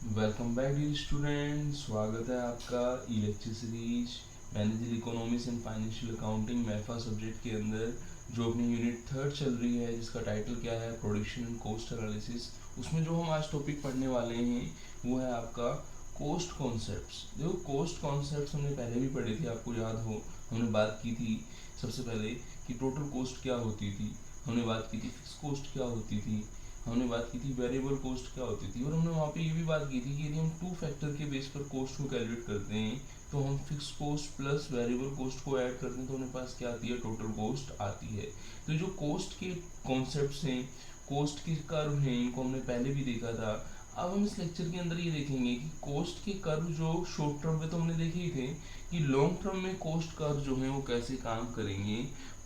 Welcome back dear student, स्वागत है आपका e lecture series manager economics and financial accounting MEFA subject के अंदर जो अपनी यूनिट थर्ड चल रही है, जिसका टाइटल क्या है, प्रोडक्शन एंड कोस्ट एनालिसिस। उसमें जो हम आज टॉपिक पढ़ने वाले हैं वो है आपका कोस्ट कॉन्सेप्ट्स। देखो, कोस्ट कॉन्सेप्ट्स हमने पहले भी पढ़े थे, आपको याद हो। हमने बात की थी सबसे पहले कि टोटल कोस्ट क्या होती थी, हमने बात की थी फिक्स कोस्ट क्या होती थी, हमने बात की थी वेरिएबल कोस्ट क्या होती थी, और हमने वहाँ पे ये भी बात की थी कि यदि हम टू फैक्टर के बेस पर कोस्ट को कैलकुलेट करते हैं तो हम fix cost plus variable cost को ऐड करते हैं तो हमारे पास क्या आती है, टोटल कोस्ट आती है। तो जो कोस्ट के कॉन्सेप्ट्स हैं, कोस्ट के कर्व हैं, इनको हमने पहले भी देखा था। अब हम इस लेक्चर के अंदर ये देखेंगे कि कोस्ट के कर्व जो शॉर्ट टर्म में तो हमने देखे ही थे कि लॉन्ग टर्म में कोस्ट कर्व जो है वो कैसे काम करेंगे,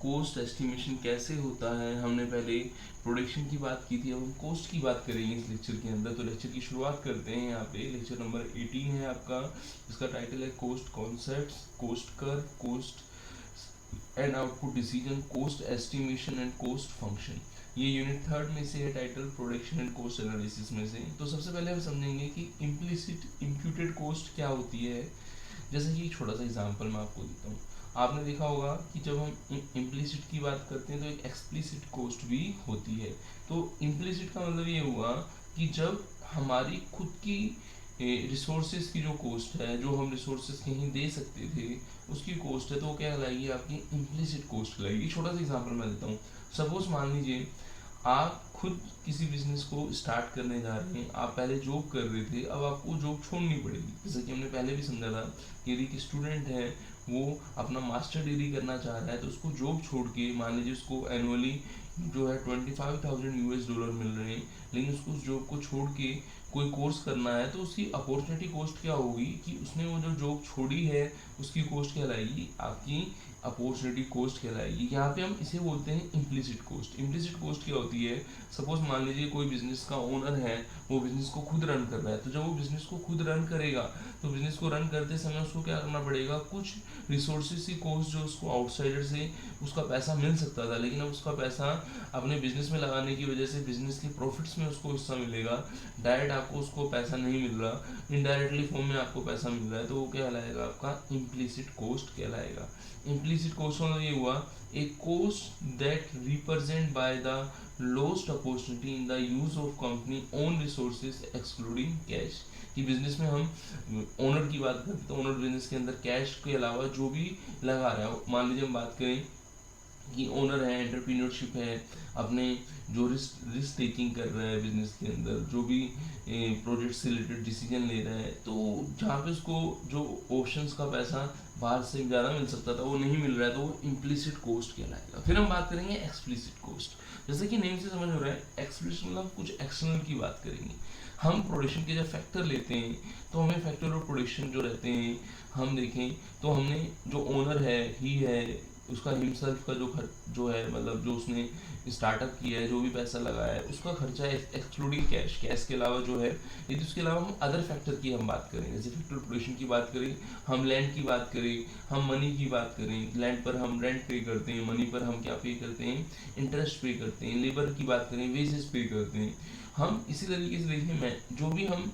कोस्ट एस्टिमेशन कैसे होता है। हमने पहले प्रोडक्शन की बात की थी, अब हम कोस्ट की बात करेंगे इस लेक्चर के अंदर। तो लेक्चर की शुरुआत करते हैं। यहाँ पे लेक्चर नंबर 18 है आपका, इसका टाइटल है cost concepts, cost curve, cost and output decision, cost estimation and cost function. ये यूनिट थर्ड में से है, title production and cost analysis में से। तो सबसे पहले हम समझेंगे कि इम्प्लिसिट इम्प्यूटेड कोस्ट क्या होती है। जैसे कि छोटा सा एग्जांपल मैं आपको देता हूँ। आपने देखा होगा कि जब हम इम्प्लिसिट की बात करते हैं तो एक एक्सप्लिसिट कोस्ट भी होती है। तो इम्प्लिसिट का मतलब ये हुआ कि जब हमारी खुद की रिसोर्सेज की जो कोस्ट है, जो हम रिसोर्सेज कहीं दे सकते थे उसकी कोस्ट है, तो वो क्या कहलाएगी, आपकी इम्प्लिसिट कोस्ट कहलाएगी। छोटा सा एग्जांपल मैं देता हूँ। सपोज मान लीजिए आप खुद किसी बिजनेस को स्टार्ट करने जा रहे हैं, आप पहले जॉब कर रहे थे, अब आपको जॉब छोड़नी पड़ेगी। जैसे कि हमने पहले भी समझा था कि यदि एक स्टूडेंट है वो अपना मास्टर डिग्री करना चाह रहा है तो उसको जॉब छोड़ के, मान लीजिए उसको एनुअली जो है $25,000 मिल रहे हैं, लेकिन उसको उस जॉब को छोड़ के कोई कोर्स करना है, तो उसकी अपॉर्चुनिटी कॉस्ट क्या होगी कि उसने वो जो जॉब छोड़ी है उसकी कॉस्ट क्या लाएगी, आपकी अपॉर्चुनिटी कॉस्ट कहलाएगी। यहाँ पे हम इसे बोलते हैं इम्प्लिसिट कोस्ट। इम्प्लिसिट कोस्ट क्या होती है, सपोज मान लीजिए कोई बिजनेस का ओनर है, वो बिजनेस को खुद रन कर रहा है, तो जब वो बिजनेस को खुद रन करेगा तो बिजनेस को रन करते समय उसको क्या करना पड़ेगा, कुछ रिसोर्सेज की कॉस्ट जो उसको आउटसाइडर से उसका पैसा मिल सकता था, लेकिन अब उसका पैसा अपने बिजनेस में लगाने की वजह से बिजनेस के प्रॉफिट्स में उसको हिस्सा मिलेगा। डायरेक्ट आपको उसको पैसा नहीं मिल रहा, इनडायरेक्टली फॉर्म में आपको पैसा मिल रहा है, तो वो क्या कहलाएगा, आपका इम्प्लिसिट कोस्ट कहलाएगा। इम्प्लिसिट कोस्ट मतलब ये हुआ a cost that represent by the lost opportunity in the use of company own resources excluding cash. कि बिजनेस में हम ओनर की बात करते हैं तो ओनर बिजनेस के अंदर कैश के अलावा जो भी लगा रहा है, मान लीजिए हम बात करें कि ओनर है, एंटरप्रीन्योरशिप है, अपने जो रिस्क टेकिंग कर रहा है बिजनेस के अंदर, जो भी प्रोजेक्ट से रिलेटेड डिसीजन ले रहा है, तो जहाँ पे उसको जो ऑप्शंस का पैसा बाहर से ज़्यादा मिल सकता था वो नहीं मिल रहा है, तो वो इम्प्लिसिट कोस्ट कहलाएगा। फिर हम बात करेंगे एक्सप्लिसिट कोस्ट। जैसे कि नेम से समझ हो रहा है, एक्सप्लिसिट मतलब कुछ एक्सटर्नल की बात करेंगे। हम प्रोडक्शन के जब फैक्टर लेते हैं तो हमें फैक्टर ऑफ प्रोडक्शन जो रहते हैं, हम देखें तो हमने जो ओनर है ही है, उसका हिमसेल्फ का जो है, मतलब जो उसने स्टार्टअप किया है, जो भी पैसा लगाया है, उसका खर्चा है एक्सक्लूडिंग कैश, कैश के अलावा जो है। यदि उसके अलावा हम अदर फैक्टर की हम बात करें, जैसे फैक्टर प्रोडक्शन की बात करें, हम लैंड की बात करें, हम मनी की बात करें, लैंड पर हम रेंट पे करते हैं, मनी पर हम क्या पे करते हैं, इंटरेस्ट पे करते हैं, लेबर की बात करें, वेजेस पे करते हैं। हम इसी तरीके से देखिए, मैं जो भी हम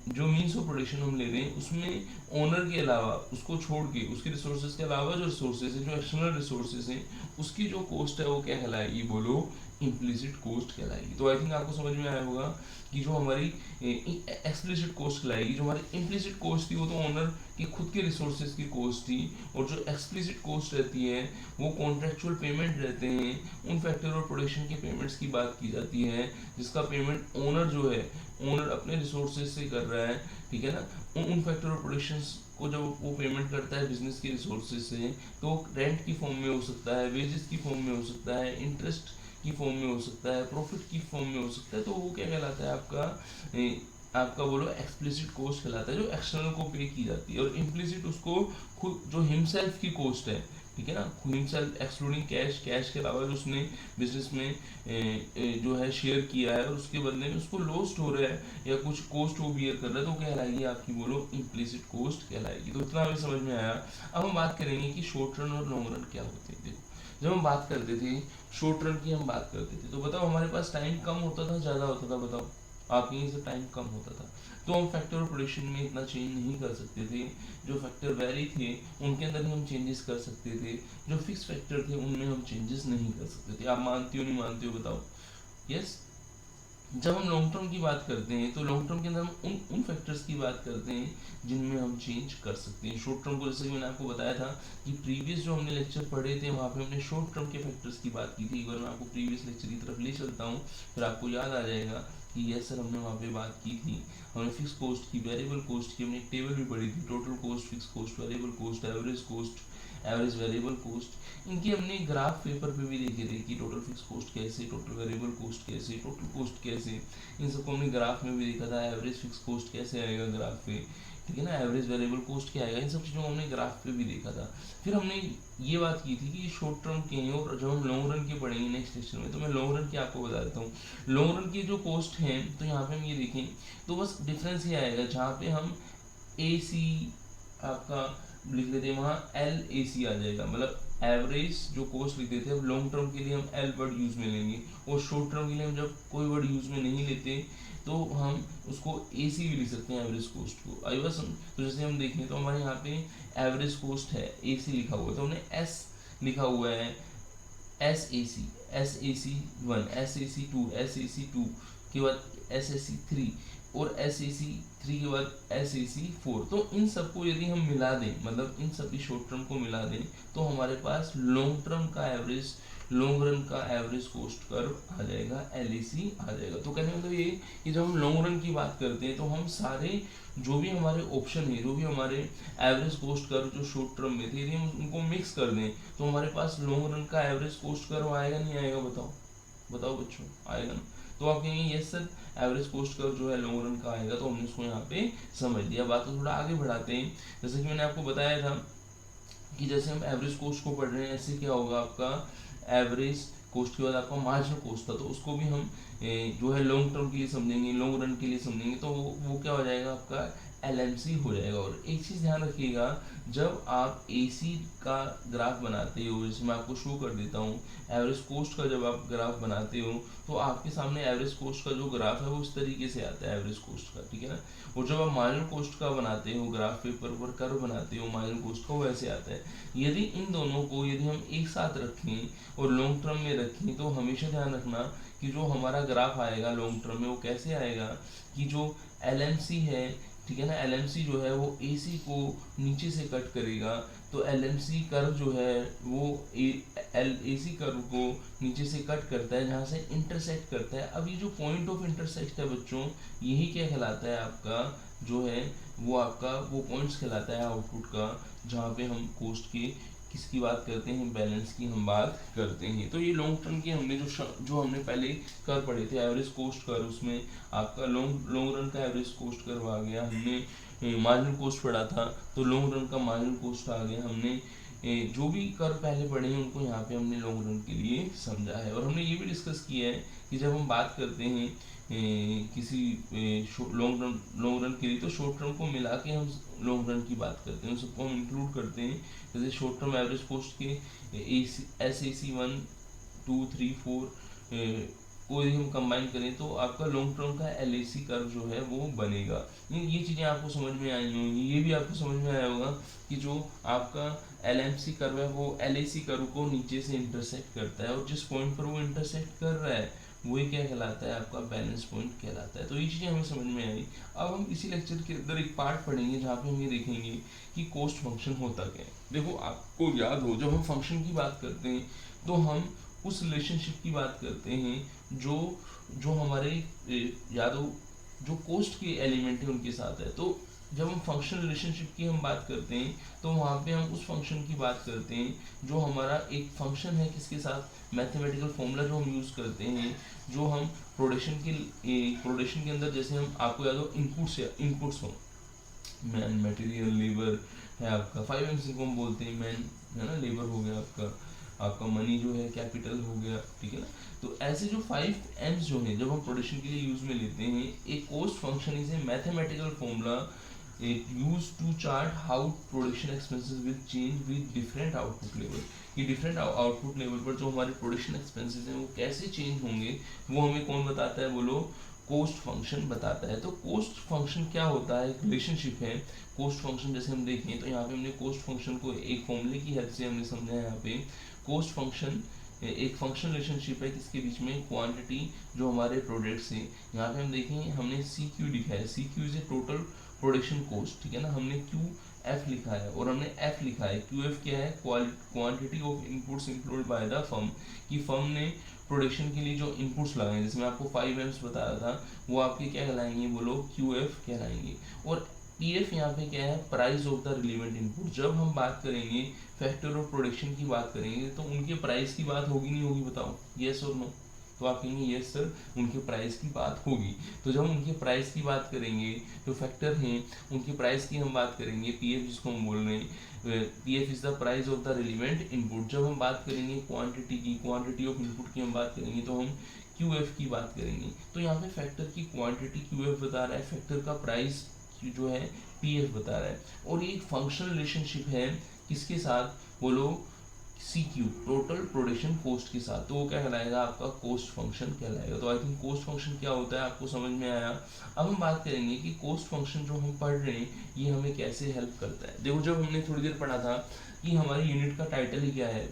जो मीन्स ऑफ प्रोडक्शन हम ले रहे हैं उसमें ओनर के अलावा, उसको छोड़ के, उसके रिसोर्सेज के अलावा जो रिसोर्सेज हैं, जो एक्सटर्नल रिसोर्सेज हैं, उसकी जो कॉस्ट है वो क्या कहलाएगी, बोलो, इम्प्लिसिट कॉस्ट कहलाएगी। तो आई थिंक आपको समझ में आया होगा कि जो हमारी एक्सप्लिसिट कॉस्ट कहलाएगी, जो हमारी इम्प्लिसिट कॉस्ट थी वो तो ओनर की खुद के रिसोर्सेज की कॉस्ट थी, और जो एक्सप्लिसिट कॉस्ट रहती है वो कॉन्ट्रेक्चुअल पेमेंट रहते हैं, उन फैक्टर और प्रोडक्शन के पेमेंट्स की बात की जाती है जिसका पेमेंट ओनर जो है, ओनर अपने रिसोर्सेज से कर रहा है, ठीक है ना। उन फैक्टर और प्रोडक्शंस को जब वो पेमेंट करता है बिजनेस के रिसोर्सेज से, तो रेंट की फॉर्म में हो सकता है, वेजेस की फॉर्म में हो सकता है, इंटरेस्ट की फॉर्म में हो सकता है, प्रॉफिट की फॉर्म में हो सकता है, तो वो क्या कहलाता है, आपका बोलो एक्सप्लिसिट कॉस्ट कहलाता है, जो एक्सटर्नल को पे की जाती है। और इम्प्लिसिट उसको खुद जो हिमसेल्फ की कॉस्ट है, ठीक है ना, हिमसेल्फ एक्सक्लूडिंग कैश, कैश के अलावा जो उसने बिजनेस में जो है शेयर किया है और उसके बदले में उसको लॉस्ट हो रहा है या कुछ कॉस्ट वो बियर कर रहा है, तो कहलाएगी आपकी, बोलो, इम्प्लिसिट कॉस्ट कहलाएगी। तो इतना हमें समझ में आया। अब हम बात करेंगे कि शॉर्ट रन और लॉन्ग रन क्या होते हैं। देखो, जब हम बात करते थे शॉर्ट रन की, हम बात करते थे, तो बताओ हमारे पास टाइम कम होता था, ज़्यादा होता था, बताओ। आपके यहीं से टाइम कम होता था। तो हम फैक्टर ऑफ प्रोडक्शन में इतना चेंज नहीं कर सकते थे। जो फैक्टर वैरी थे उनके अंदर ही हम चेंजेस कर सकते थे, जो फिक्स फैक्टर थे उनमें हम चेंजेस नहीं कर सकते थे। आप मानते हो नहीं मानते हो बताओ? यस। जब हम लॉन्ग टर्म की बात करते हैं तो लॉन्ग टर्म के अंदर हम उन फैक्टर्स की बात करते हैं जिनमें हम चेंज कर सकते हैं। शॉर्ट टर्म को जैसे कि मैंने आपको बताया था कि प्रीवियस जो हमने लेक्चर पढ़े थे वहाँ पे हमने शॉर्ट टर्म के फैक्टर्स की बात की थी। एक बार मैं आपको प्रीवियस लेक्चर की तरफ ले चलता हूँ, फिर आपको याद आ जाएगा कि यस सर हमने वहाँ पे बात की थी। हमने फिक्स कॉस्ट की, वेरिएबल कॉस्ट की, हमने एक टेबल भी पढ़ी थी, total cost, fix cost, variable cost, average variable cost. इनकी हमने ग्राफ पेपर पे भी देखे थे कि टोटल फिक्स कॉस्ट कैसे, टोटल वेरिएबल कॉस्ट कैसे, टोटल कॉस्ट कैसे, इन सबको हमने ग्राफ में भी देखा था। एवरेज फिक्स कॉस्ट कैसे आएगा ग्राफ पे, ठीक है ना, एवरेज वेरिएबल कॉस्ट क्या आएगा, इन सब चीज़ों को हमने ग्राफ पे भी देखा था। फिर हमने ये बात की थी कि शॉर्ट टर्म के हैं और जब हम लॉन्ग रन के पढ़ेंगे नेक्स्ट लेक्चर में, तो मैं लॉन्ग रन की आपको बता देता हूँ। लॉन्ग रन की जो कॉस्ट है तो यहाँ पे हम ये देखें तो बस डिफरेंस ये आएगा, जहाँ पे हम ए सी आपका लिख लेते हैं वहाँ एल ए सी आ जाएगा, मतलब एवरेज जो कॉस्ट लिख देते हैं अब लॉन्ग टर्म के लिए हम एल वर्ड यूज में लेंगे, और शॉर्ट टर्म के लिए हम जब कोई वर्ड यूज में नहीं लेते तो हम उसको ए सी भी लिख सकते हैं एवरेज कॉस्ट को। आई बस, तो जैसे हम देखें तो हमारे यहाँ पे एवरेज कॉस्ट है, ए सी लिखा हुआ है, तो हमने एस लिखा हुआ है, S A C 1, S A C 2, S A C 2 के बाद एस ए सी 3 और एस ए सी 3 के बाद एस ए सी 4। तो इन सबको यदि हम मिला दें, मतलब इन सभी शॉर्ट टर्म को मिला दें, तो हमारे पास लॉन्ग टर्म का एवरेज, लॉन्ग रन का एवरेज कॉस्ट कर्व आ जाएगा, एलएसी आ जाएगा। तो कहने का मतलब ये कि जब हम लॉन्ग रन की बात करते हैं तो हम सारे जो भी हमारे ऑप्शन है, जो भी हमारे एवरेज कॉस्ट कर्व जो शॉर्ट टर्म में थे, यदि हम उनको मिक्स कर दें तो हमारे पास लॉन्ग रन का एवरेज कॉस्ट कर्व आएगा नहीं आएगा? बताओ बताओ बच्चों, आएगा ना? तो आप कहेंगे yes sir average cost curve जो है लॉन्ग रन का आएगा, तो हमने उसको यहाँ पे समझ लिया। बात को थोड़ा आगे बढ़ाते हैं। जैसे कि मैंने आपको बताया था कि जैसे हम एवरेज कॉस्ट को पढ़ रहे हैं, ऐसे क्या होगा आपका एवरेज कॉस्ट के बाद आपका मार्जिनल कॉस्ट था, तो उसको भी हम जो है लॉन्ग टर्म के लिए समझेंगे, लॉन्ग रन के लिए समझेंगे, तो वो क्या हो जाएगा आपका एलएमसी हो जाएगा। और एक चीज़ ध्यान रखिएगा, जब आप एसी का ग्राफ बनाते हो, जैसे मैं आपको शो कर देता हूँ, एवरेज कॉस्ट का जब आप ग्राफ बनाते हो तो आपके सामने एवरेज कॉस्ट का जो ग्राफ है वो इस तरीके से आता है एवरेज कॉस्ट का, ठीक है ना। और जब आप मार्जिनल कॉस्ट का बनाते हो, ग्राफ पेपर पर कर्व बनाते हो मार्जिनल कॉस्ट का, वो ऐसे आता है। यदि इन दोनों को यदि हम एक साथ रखें और लॉन्ग टर्म में रखें तो हमेशा ध्यान रखना कि जो हमारा ग्राफ आएगा लॉन्ग टर्म में वो कैसे आएगा कि जो एलएमसी है, ठीक है ना, एलएमसी जो है वो एसी को नीचे से कट करेगा, तो एलएमसी कर्व जो है वो एसी कर्व को नीचे से कट करता है, जहाँ से इंटरसेक्ट करता है। अब ये जो पॉइंट ऑफ इंटरसेक्ट है बच्चों, यही क्या कहलाता है आपका जो है वो आपका वो पॉइंट्स कहलाता है आउटपुट का, जहाँ पे हम कॉस्ट के किसकी बात करते हैं, बैलेंस की हम बात करते हैं। तो ये लॉन्ग टर्म के हमने जो हमने पहले कर पढ़े थे एवरेज कॉस्ट कर, उसमें आपका लॉन्ग रन का एवरेज कॉस्ट कर्व आ गया, हमने मार्जिनल कॉस्ट पढ़ा था तो लॉन्ग रन का मार्जिनल कॉस्ट आ गया, हमने जो भी कर पहले पढ़े हैं उनको यहाँ पे हमने लॉन्ग रन के लिए समझा है। और हमने ये भी डिस्कस किया है कि जब हम बात करते हैं किसी लॉन्ग रन के लिए, तो शॉर्ट टर्म को मिला के हम लॉन्ग रन की बात करते हैं, उन सबको हम इंक्लूड करते हैं। जैसे शॉर्ट टर्म एवरेज कॉस्ट के एस ए सी 1, 2, 3, 4 को यदि हम कंबाइन करें तो आपका लॉन्ग टर्म का एल ए सी कर्व जो है वो बनेगा। ये चीज़ें आपको समझ में आई होंगी। ये भी आपको समझ में आया होगा कि जो आपका एल एम सी कर्व है वो एल ए सी कर्व को नीचे से इंटरसेक्ट करता है, और जिस पॉइंट पर वो इंटरसेक्ट कर रहा है वही क्या कहलाता है आपका बैलेंस पॉइंट कहलाता है। तो ये चीज़ें हमें समझ में आई। अब हम इसी लेक्चर के अंदर एक पार्ट पढ़ेंगे जहाँ पे हम ये देखेंगे कि कॉस्ट फंक्शन होता क्या है। देखो आपको याद हो, जब हम फंक्शन की बात करते हैं तो हम उस रिलेशनशिप की बात करते हैं जो जो हमारे याद हो जो कॉस्ट के एलिमेंट है उनके साथ है। तो जब हम फंक्शन रिलेशनशिप की हम बात करते हैं तो वहाँ पे हम उस फंक्शन की बात करते हैं जो हमारा एक फंक्शन है किसके साथ, मैथमेटिकल फॉर्मूला जो हम यूज़ करते हैं, जो हम प्रोडक्शन के अंदर, जैसे हम आपको याद हो इनपुट्स हो, मैन, मटेरियल, लेबर है आपका, 5 को हम बोलते हैं मैन, है ना, लेबर हो गया आपका मनी जो है कैपिटल हो गया, ठीक है ना। तो ऐसे जो 5 M's जो है जब हम प्रोडक्शन के लिए यूज में लेते हैं, एक cost function is a mathematical formula use to chart how production expenses will change with different output level. कि डिफरेंट आउटपुट लेवल पर जो हमारे प्रोडक्शन एक्सपेंसेस हैं वो कैसे चेंज होंगे, वो हमें कौन बताता है, बोलो, कोस्ट फंक्शन बताता है। तो कोस्ट फंक्शन क्या होता है, एक रिलेशनशिप है कोस्ट फंक्शन। जैसे हम देखें तो यहाँ पे हमने कोस्ट फंक्शन को एक फॉर्मूले की हेल्प से हमने समझा है। यहाँ पे कोस्ट फंक्शन एक फंक्शन रिलेशनशिप है किसके बीच में, क्वांटिटी जो हमारे प्रोडक्ट्स हैं। यहाँ पे हम देखें हमने सी क्यू लिखा है, C Q is a total production cost, ठीक है ना। हमने क्यू एफ लिखा है और हमने एफ लिखा है। क्यू एफ क्या है, quantity of inputs include by the firm, कि फर्म ने प्रोडक्शन के लिए जो इनपुट्स लगाए, जैसे मैं आपको 5 एम्स बता रहा था, वो आपके क्या कहलाएंगे, बोलो क्यू एफ कहलाएंगे। और पी एफ यहाँ पे क्या है, price of the relevant input. जब हम बात करेंगे फैक्टर ऑफ प्रोडक्शन की बात करेंगे तो उनके प्राइस की बात होगी नहीं होगी, बताओ येस और नो। तो आप कहेंगे यस सर, उनके प्राइस की बात होगी। तो जब हम उनके प्राइस की बात करेंगे, जो फैक्टर हैं उनकी प्राइस की हम बात करेंगे, पी एफ जिसको हम बोल रहे हैं, P F is the price of the relevant input. जब हम बात करेंगे क्वांटिटी की, क्वांटिटी ऑफ इनपुट की हम बात करेंगे तो हम क्यू एफ की बात करेंगे। तो यहाँ पे फैक्टर की क्वांटिटी क्यू एफ बता रहा है, फैक्टर का प्राइस जो है पी एफ बता रहा है। और ये एक फंक्शनल रिलेशनशिप है किसके साथ, बोलो C Q, total production cost के साथ। तो वो क्या कहलाएगा, आपका कॉस्ट फंक्शन कहलाएगा। तो आई थिंक कॉस्ट फंक्शन क्या होता है आपको समझ में आया। अब हम बात करेंगे कि कॉस्ट फंक्शन जो हम पढ़ रहे हैं ये हमें कैसे हेल्प करता है। देखो जब हमने थोड़ी देर पढ़ा था कि हमारी यूनिट का टाइटल ही क्या है,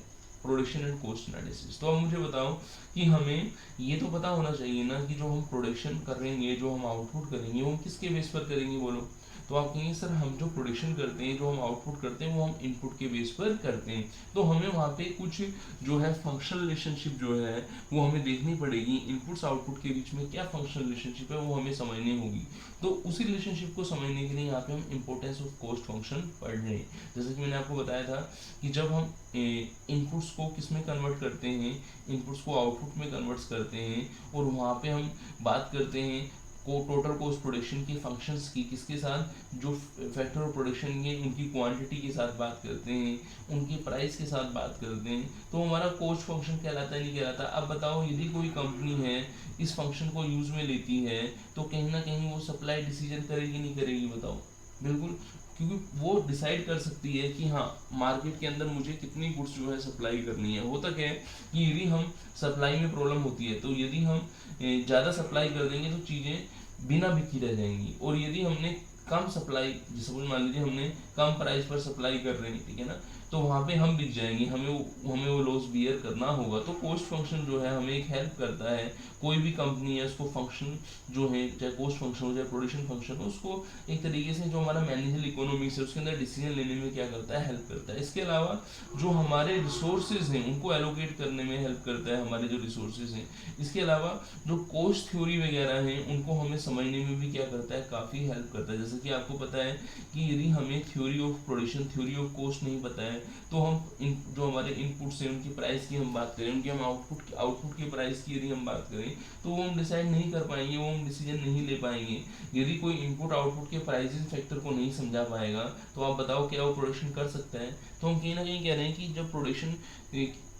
प्रोडक्शन एंड कॉस्ट एनालिसिस। तो अब मुझे बताओ कि हमें ये तो पता होना चाहिए ना कि जो हम प्रोडक्शन करेंगे, जो हम आउटपुट करेंगे, वो हम किसके बेस पर करेंगे, बोलो। तो आप कहेंगे सर हम जो प्रोडक्शन करते हैं, जो हम आउटपुट करते हैं, वो हम इनपुट के बेस पर करते हैं। तो हमें वहाँ पे कुछ जो है फंक्शनल रिलेशनशिप जो है वो हमें देखनी पड़ेगी। इनपुट्स आउटपुट के बीच में क्या फंक्शनल रिलेशनशिप है वो हमें समझनी होगी। तो उसी रिलेशनशिप को समझने के लिए यहाँ पे हम इंपॉर्टेंस ऑफ कॉस्ट फंक्शन पढ़ रहे हैं। जैसे कि मैंने आपको बताया था कि जब हम इनपुट्स को किस में कन्वर्ट करते हैं, इनपुट्स को आउटपुट में कन्वर्ट करते हैं, और वहाँ पे हम बात करते हैं को टोटल कॉस्ट प्रोडक्शन के फंक्शंस की किसके साथ, जो फैक्टर ऑफ प्रोडक्शन के उनकी क्वांटिटी के साथ बात करते हैं, उनकी प्राइस के साथ बात करते हैं, तो हमारा कॉस्ट फंक्शन कहलाता है नहीं कहलाता। अब बताओ यदि कोई कंपनी है इस फंक्शन को यूज में लेती है तो कहीं ना कहीं वो सप्लाई डिसीजन करेगी नहीं करेगी, बताओ। बिल्कुल, क्योंकि वो डिसाइड कर सकती है कि हाँ मार्केट के अंदर मुझे कितनी गुड्स जो है सप्लाई करनी है। होता क्या है कि यदि हम सप्लाई में प्रॉब्लम होती है तो यदि हम ज़्यादा सप्लाई कर देंगे तो चीज़ें बिना बिकी रह जाएंगी, और यदि हमने कम सप्लाई, सपोज मान लीजिए हमने कम प्राइस पर सप्लाई कर रहे हैं, ठीक है ना, तो वहाँ पे हम बिक जाएंगे, हमें वो लॉस बियर करना होगा। तो कॉस्ट फंक्शन जो है हमें एक हेल्प करता है। कोई भी कंपनी है उसको फंक्शन जो है, चाहे कॉस्ट फंक्शन हो चाहे प्रोडक्शन फंक्शन हो, उसको एक तरीके से जो हमारा मैनेजर इकोनॉमिक्स है उसके अंदर डिसीजन लेने में क्या करता है, हेल्प करता है। इसके अलावा जो हमारे रिसोर्सेज हैं उनको एलोकेट करने में हेल्प करता है, हमारे जो रिसोर्सेज हैं। इसके अलावा जो कॉस्ट थ्योरी वगैरह हैं उनको हमें समझने में भी क्या करता है, काफ़ी हेल्प करता है। जैसे कि आपको पता है कि यदि हमें theory of production, theory of cost नहीं पता है तो हम जो हमारे इनपुट्स हैं उनकी प्राइस की हम बात करें, उनके हम आउटपुट की प्राइस की यदि हम बात करें तो वो हम डिसाइड नहीं कर पाएंगे, वो हम डिसीजन नहीं ले पाएंगे। यदि कोई इनपुट आउटपुट के प्राइसिंग फैक्टर को नहीं समझा पाएगा तो आप बताओ क्या वो प्रोडक्शन कर सकता है। तो हम कहीं ना कहीं कह रहे हैं कि जब प्रोडक्शन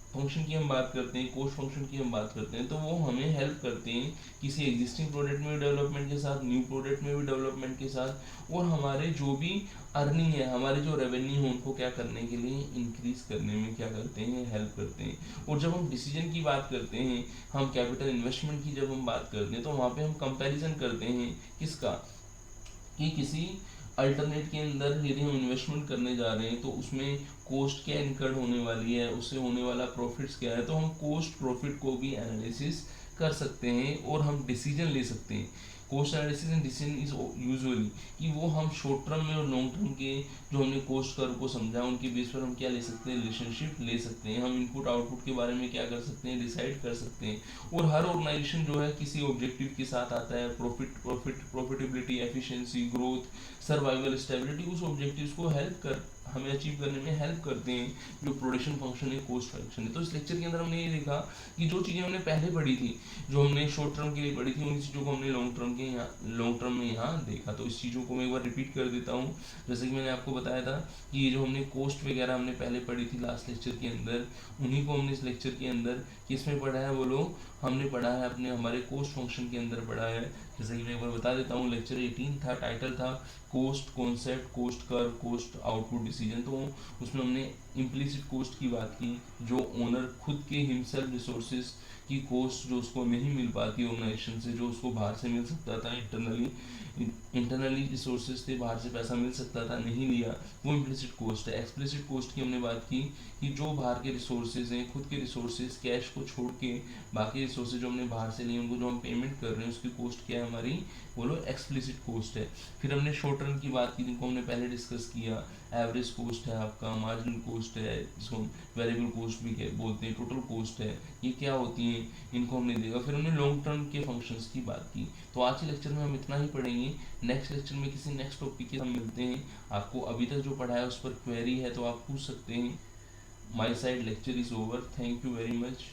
फंक्शन की हम बात करते हैं, कॉस्ट फंक्शन की हम बात करते हैं, तो वो हमें हेल्प करते हैं किसी एग्जिस्टिंग प्रोडक्ट में भी डेवलपमेंट के साथ, न्यू प्रोडक्ट में भी डेवलपमेंट के साथ, और हमारे जो भी अर्निंग है, हमारे जो रेवेन्यू है उनको क्या करने के लिए, इंक्रीज करने में क्या करते हैं, हेल्प करते हैं। और जब हम डिसीजन की बात करते हैं, हम कैपिटल इन्वेस्टमेंट की जब हम बात करते हैं तो वहाँ पे हम कंपैरिजन करते हैं किसका, कि किसी अल्टरनेट के अंदर यदि हम इन्वेस्टमेंट करने जा रहे हैं तो उसमें कॉस्ट क्या इनकर्ड होने वाली है, उससे होने वाला प्रॉफिट्स क्या है। तो हम कॉस्ट प्रॉफिट को भी एनालिसिस कर सकते हैं और हम डिसीजन ले सकते हैं। Cost analysis and decision is usually कि वो हम शॉर्ट टर्म में और लॉन्ग टर्म के जो हमने कॉस्ट कर्व को समझा उनके बेस पर हम क्या ले सकते हैं, रिलेशनशिप ले सकते हैं। हम इनपुट आउटपुट के बारे में क्या कर सकते हैं, डिसाइड कर सकते हैं। और हर ऑर्गेनाइजेशन जो है किसी ऑब्जेक्टिव के साथ आता है, profitability, efficiency, growth, survival, stability, उस ऑब्जेक्टिव्स को हमें अचीव करने में हेल्प करते हैं जो प्रोडक्शन फंक्शन है, कॉस्ट फंक्शन है। तो इस लेक्चर के अंदर हमने ये देखा कि जो चीज़ें हमने पहले पढ़ी थी, जो हमने शॉर्ट टर्म के लिए पढ़ी थी, उन चीज़ों को हमने लॉन्ग टर्म में यहाँ देखा। तो इस चीज़ों को मैं एक बार रिपीट कर देता हूँ। जैसे कि मैंने आपको बताया था कि ये जो हमने कॉस्ट वगैरह हमने पहले पढ़ी थी लास्ट लेक्चर के अंदर, उन्हीं को हमने इस लेक्चर के अंदर किस में पढ़ा है, बोलो। हमने पढ़ा है अपने हमारे कॉस्ट फंक्शन के अंदर पढ़ा है। जैसे कि मैं एक बार बता देता हूँ, लेक्चर 18 था, टाइटल था cost concept, cost curve, cost output decision. तो उसमें हमने इम्प्लिसिट कॉस्ट की बात की, जो ओनर खुद के हिमसेल्फ रिसोर्सेज की कोस्ट जो उसको नहीं मिल पाती ऑर्गेनाइजेशन से, जो उसको बाहर से मिल सकता था इंटरनली रिसोर्सेज थे, बाहर से पैसा मिल सकता था, नहीं लिया, वो इम्प्लिसिट कोस्ट है। एक्सप्लिसिट कोस्ट की हमने बात की कि जो बाहर के रिसोर्सेज हैं, खुद के रिसोर्सेज, कैश को छोड़ के बाकी रिसोर्सेज जो हमने बाहर से लिए उनको जो हम पेमेंट कर रहे हैं उसकी कोस्ट क्या है हमारी, बोलो एक्सप्लिसिट कोस्ट है। फिर हमने शॉर्ट रन की बात की जिनको हमने पहले डिस्कस किया, एवरेज कोस्ट है आपका, मार्जिनल कोस्ट है जिसको हम वेरिएबल कोस्ट भी बोलते हैं, टोटल कोस्ट है, ये क्या होती है, इनको हमने देखा। फिर हमने लॉन्ग टर्म के फंक्शंस की बात की। तो आज के लेक्चर में हम इतना ही पढ़ेंगे। नेक्स्ट लेक्चर में किसी नेक्स्ट टॉपिक के हम मिलते हैं। आपको अभी तक जो पढ़ा है उस पर क्वेरी है तो आप पूछ सकते हैं। My side lecture is over, thank you very much.